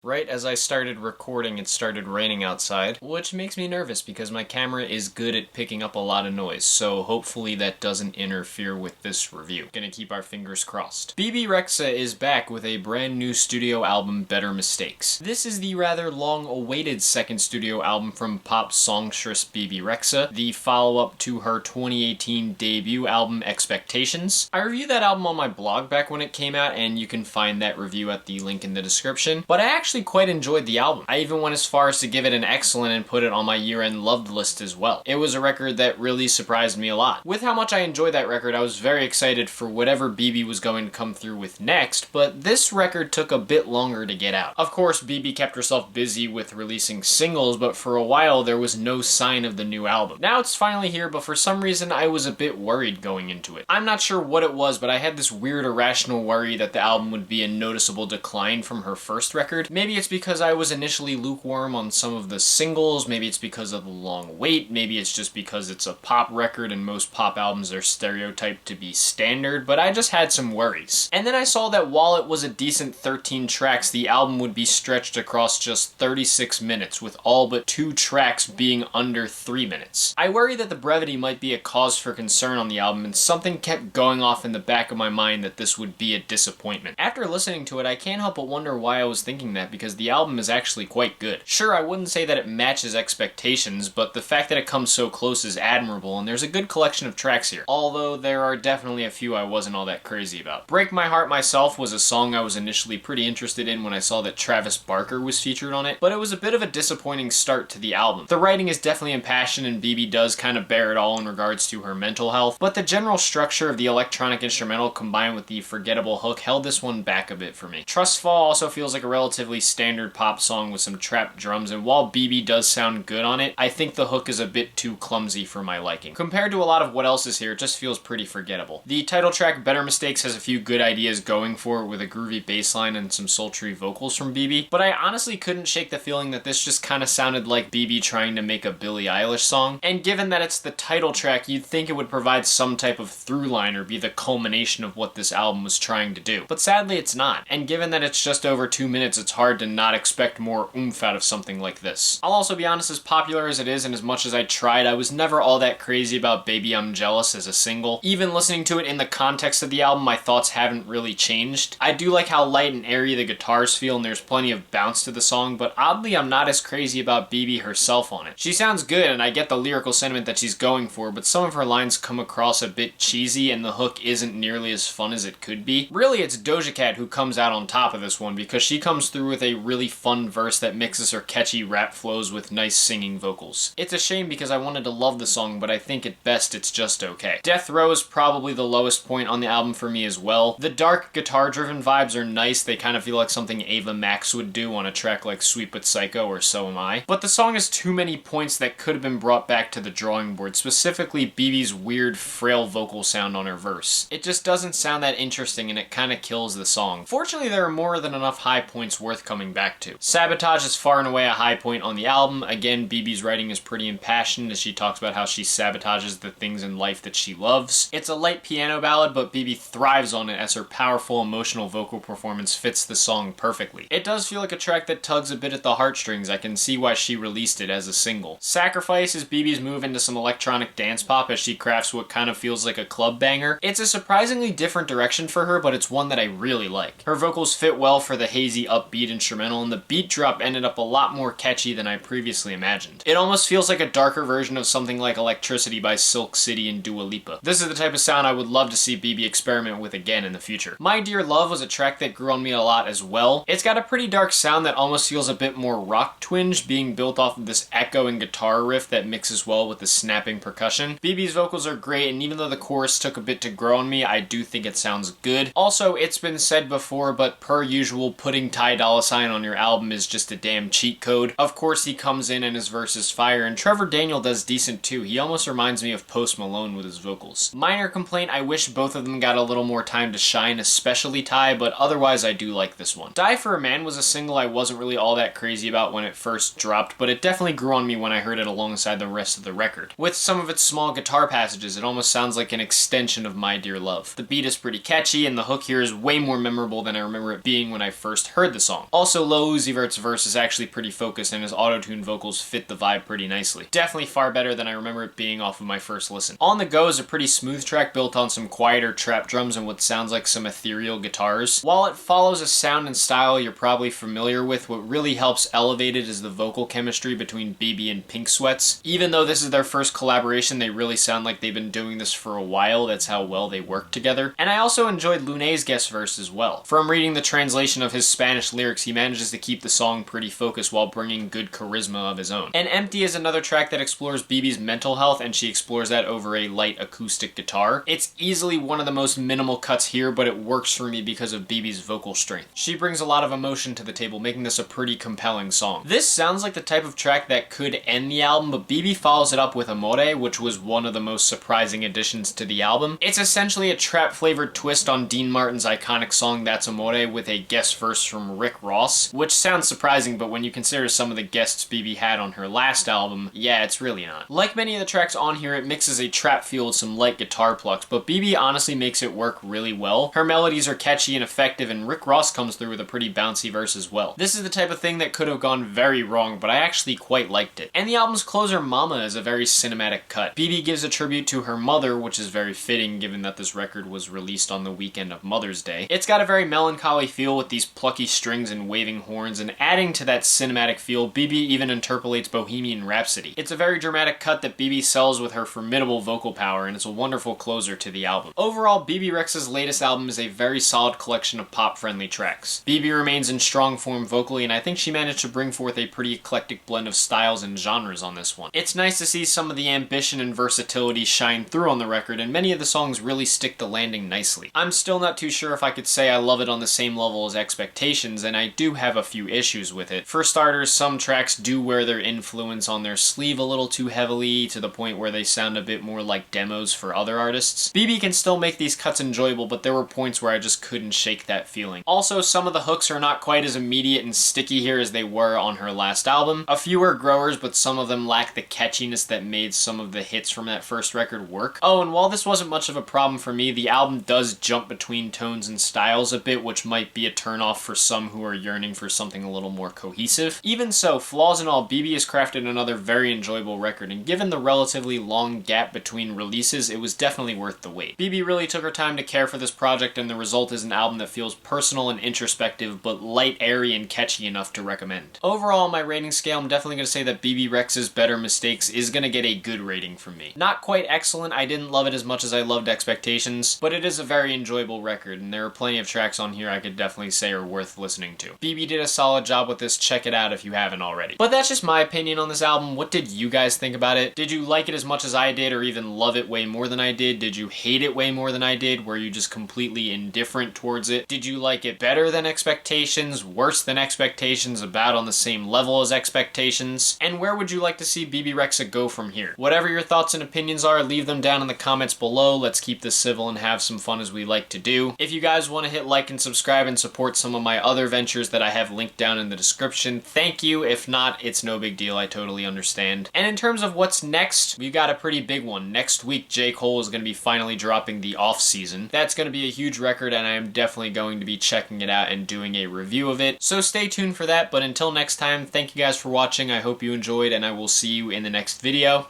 Right as I started recording, it started raining outside, which makes me nervous because my camera is good at picking up a lot of noise, so hopefully that doesn't interfere with this review. Gonna keep our fingers crossed. Bebe Rexha is back with a brand new studio album, Better Mistakes. This is the rather long-awaited second studio album from pop songstress Bebe Rexha, the follow-up to her 2018 debut album, Expectations. I reviewed that album on my blog back when it came out, and you can find that review at the link in the description, but I actually quite enjoyed the album. I even went as far as to give it an excellent and put it on my year-end loved list as well. It was a record that really surprised me a lot. With how much I enjoyed that record, I was very excited for whatever Bebe was going to come through with next, but this record took a bit longer to get out. Of course, Bebe kept herself busy with releasing singles, but for a while there was no sign of the new album. Now it's finally here, but for some reason I was a bit worried going into it. I'm not sure what it was, but I had this weird irrational worry that the album would be a noticeable decline from her first record. Maybe it's because I was initially lukewarm on some of the singles, maybe it's because of the long wait, maybe it's just because it's a pop record and most pop albums are stereotyped to be standard, but I just had some worries. And then I saw that while it was a decent 13 tracks, the album would be stretched across just 36 minutes, with all but 2 tracks being under 3 minutes. I worry that the brevity might be a cause for concern on the album, and something kept going off in the back of my mind that this would be a disappointment. After listening to it, I can't help but wonder why I was thinking that, because the album is actually quite good. Sure, I wouldn't say that it matches expectations, but the fact that it comes so close is admirable, and there's a good collection of tracks here. Although there are definitely a few I wasn't all that crazy about. Break My Heart Myself was a song I was initially pretty interested in when I saw that Travis Barker was featured on it, but it was a bit of a disappointing start to the album. The writing is definitely impassioned and Bebe does kind of bear it all in regards to her mental health, but the general structure of the electronic instrumental combined with the forgettable hook held this one back a bit for me. Trust Fall also feels like a relatively standard pop song with some trapped drums, and while Bebe does sound good on it, I think the hook is a bit too clumsy for my liking. Compared to a lot of what else is here, it just feels pretty forgettable. The title track, Better Mistakes, has a few good ideas going for it with a groovy bass line and some sultry vocals from Bebe, but I honestly couldn't shake the feeling that this just kind of sounded like Bebe trying to make a Billie Eilish song, and given that it's the title track, you'd think it would provide some type of through line or be the culmination of what this album was trying to do. But sadly it's not, and given that it's just over 2 minutes, it's hard to not expect more oomph out of something like this. I'll also be honest, as popular as it is and as much as I tried, I was never all that crazy about Baby I'm Jealous as a single. Even listening to it in the context of the album, my thoughts haven't really changed. I do like how light and airy the guitars feel and there's plenty of bounce to the song, but oddly I'm not as crazy about Bebe herself on it. She sounds good and I get the lyrical sentiment that she's going for, but some of her lines come across a bit cheesy and the hook isn't nearly as fun as it could be. Really, it's Doja Cat who comes out on top of this one because she comes through with a really fun verse that mixes her catchy rap flows with nice singing vocals. It's a shame because I wanted to love the song, but I think at best it's just okay. Death Row is probably the lowest point on the album for me as well. The dark guitar-driven vibes are nice, they kind of feel like something Ava Max would do on a track like Sweet But Psycho or So Am I. But the song has too many points that could have been brought back to the drawing board, specifically Bebe's weird, frail vocal sound on her verse. It just doesn't sound that interesting and it kind of kills the song. Fortunately, there are more than enough high points worth coming back to. Sabotage is far and away a high point on the album. Again, Bebe's writing is pretty impassioned as she talks about how she sabotages the things in life that she loves. It's a light piano ballad, but Bebe thrives on it as her powerful emotional vocal performance fits the song perfectly. It does feel like a track that tugs a bit at the heartstrings. I can see why she released it as a single. Sacrifice is Bebe's move into some electronic dance pop as she crafts what kind of feels like a club banger. It's a surprisingly different direction for her, but it's one that I really like. Her vocals fit well for the hazy upbeat instrumental, and the beat drop ended up a lot more catchy than I previously imagined. It almost feels like a darker version of something like Electricity by Silk City and Dua Lipa. This is the type of sound I would love to see Bebe experiment with again in the future. My Dear Love was a track that grew on me a lot as well. It's got a pretty dark sound that almost feels a bit more rock twinge, being built off of this echoing guitar riff that mixes well with the snapping percussion. Bebe's vocals are great, and even though the chorus took a bit to grow on me, I do think it sounds good. Also, it's been said before, but per usual, putting Ty Dolla $ign on your album is just a damn cheat code. Of course, he comes in and his verse is fire, and Trevor Daniel does decent too. He almost reminds me of Post Malone with his vocals. Minor complaint, I wish both of them got a little more time to shine, especially Ty, but otherwise I do like this one. Die for a Man was a single I wasn't really all that crazy about when it first dropped, but it definitely grew on me when I heard it alongside the rest of the record. With some of its small guitar passages, it almost sounds like an extension of My Dear Love. The beat is pretty catchy, and the hook here is way more memorable than I remember it being when I first heard the song. Also, Lil Uzi Vert's verse is actually pretty focused and his auto-tune vocals fit the vibe pretty nicely. Definitely far better than I remember it being off of my first listen. On the Go is a pretty smooth track built on some quieter trap drums and what sounds like some ethereal guitars. While it follows a sound and style you're probably familiar with, what really helps elevate it is the vocal chemistry between Bebe and Pink Sweats. Even though this is their first collaboration, they really sound like they've been doing this for a while. That's how well they work together. And I also enjoyed Lune's guest verse as well. From reading the translation of his Spanish lyrics, he manages to keep the song pretty focused while bringing good charisma of his own. And Empty is another track that explores Bebe's mental health, and she explores that over a light acoustic guitar. It's easily one of the most minimal cuts here, but it works for me because of Bebe's vocal strength. She brings a lot of emotion to the table, making this a pretty compelling song. This sounds like the type of track that could end the album, but Bebe follows it up with Amore, which was one of the most surprising additions to the album. It's essentially a trap-flavored twist on Dean Martin's iconic song That's Amore with a guest verse from Rick Ross, which sounds surprising, but when you consider some of the guests Bebe had on her last album, yeah, it's really not. Like many of the tracks on here, it mixes a trap feel with some light guitar plucks, but Bebe honestly makes it work really well. Her melodies are catchy and effective, and Rick Ross comes through with a pretty bouncy verse as well. This is the type of thing that could have gone very wrong, but I actually quite liked it. And the album's closer, Mama, is a very cinematic cut. Bebe gives a tribute to her mother, which is very fitting given that this record was released on the weekend of Mother's Day. It's got a very melancholy feel with these plucky strings and waving horns, and adding to that cinematic feel, Bebe even interpolates Bohemian Rhapsody. It's a very dramatic cut that Bebe sells with her formidable vocal power, and it's a wonderful closer to the album. Overall, Bebe Rexha's latest album is a very solid collection of pop-friendly tracks. Bebe remains in strong form vocally, and I think she managed to bring forth a pretty eclectic blend of styles and genres on this one. It's nice to see some of the ambition and versatility shine through on the record, and many of the songs really stick the landing nicely. I'm still not too sure if I could say I love it on the same level as Expectations, and I do have a few issues with it. For starters, some tracks do wear their influence on their sleeve a little too heavily, to the point where they sound a bit more like demos for other artists. Bebe can still make these cuts enjoyable, but there were points where I just couldn't shake that feeling. Also, some of the hooks are not quite as immediate and sticky here as they were on her last album. A few are growers, but some of them lack the catchiness that made some of the hits from that first record work. Oh, and while this wasn't much of a problem for me, the album does jump between tones and styles a bit, which might be a turnoff for some who are yearning for something a little more cohesive. Even so, flaws and all, Bebe has crafted another very enjoyable record, and given the relatively long gap between releases, it was definitely worth the wait. Bebe really took her time to care for this project, and the result is an album that feels personal and introspective, but light, airy, and catchy enough to recommend. Overall, on my rating scale, I'm definitely going to say that Bebe Rexha's Better Mistakes is going to get a good rating from me. Not quite excellent, I didn't love it as much as I loved Expectations, but it is a very enjoyable record, and there are plenty of tracks on here I could definitely say are worth listening to. Bebe did a solid job with this, check it out if you haven't already. But that's just my opinion on this album. What did you guys think about it? Did you like it as much as I did, or even love it way more than I did? Did you hate it way more than I did? Were you just completely indifferent towards it? Did you like it better than Expectations, worse than Expectations, about on the same level as Expectations? And where would you like to see Bebe Rexha go from here? Whatever your thoughts and opinions are, leave them down in the comments below. Let's keep this civil and have some fun as we like to do. If you guys want to hit like and subscribe and support some of my other ventures that I have linked down in the description, thank you. If not, it's no big deal. I totally understand. And in terms of what's next, we've got a pretty big one. Next week, J. Cole is going to be finally dropping the Off Season. That's going to be a huge record, and I am definitely going to be checking it out and doing a review of it. So stay tuned for that, but until next time, thank you guys for watching. I hope you enjoyed, and I will see you in the next video.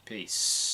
Peace.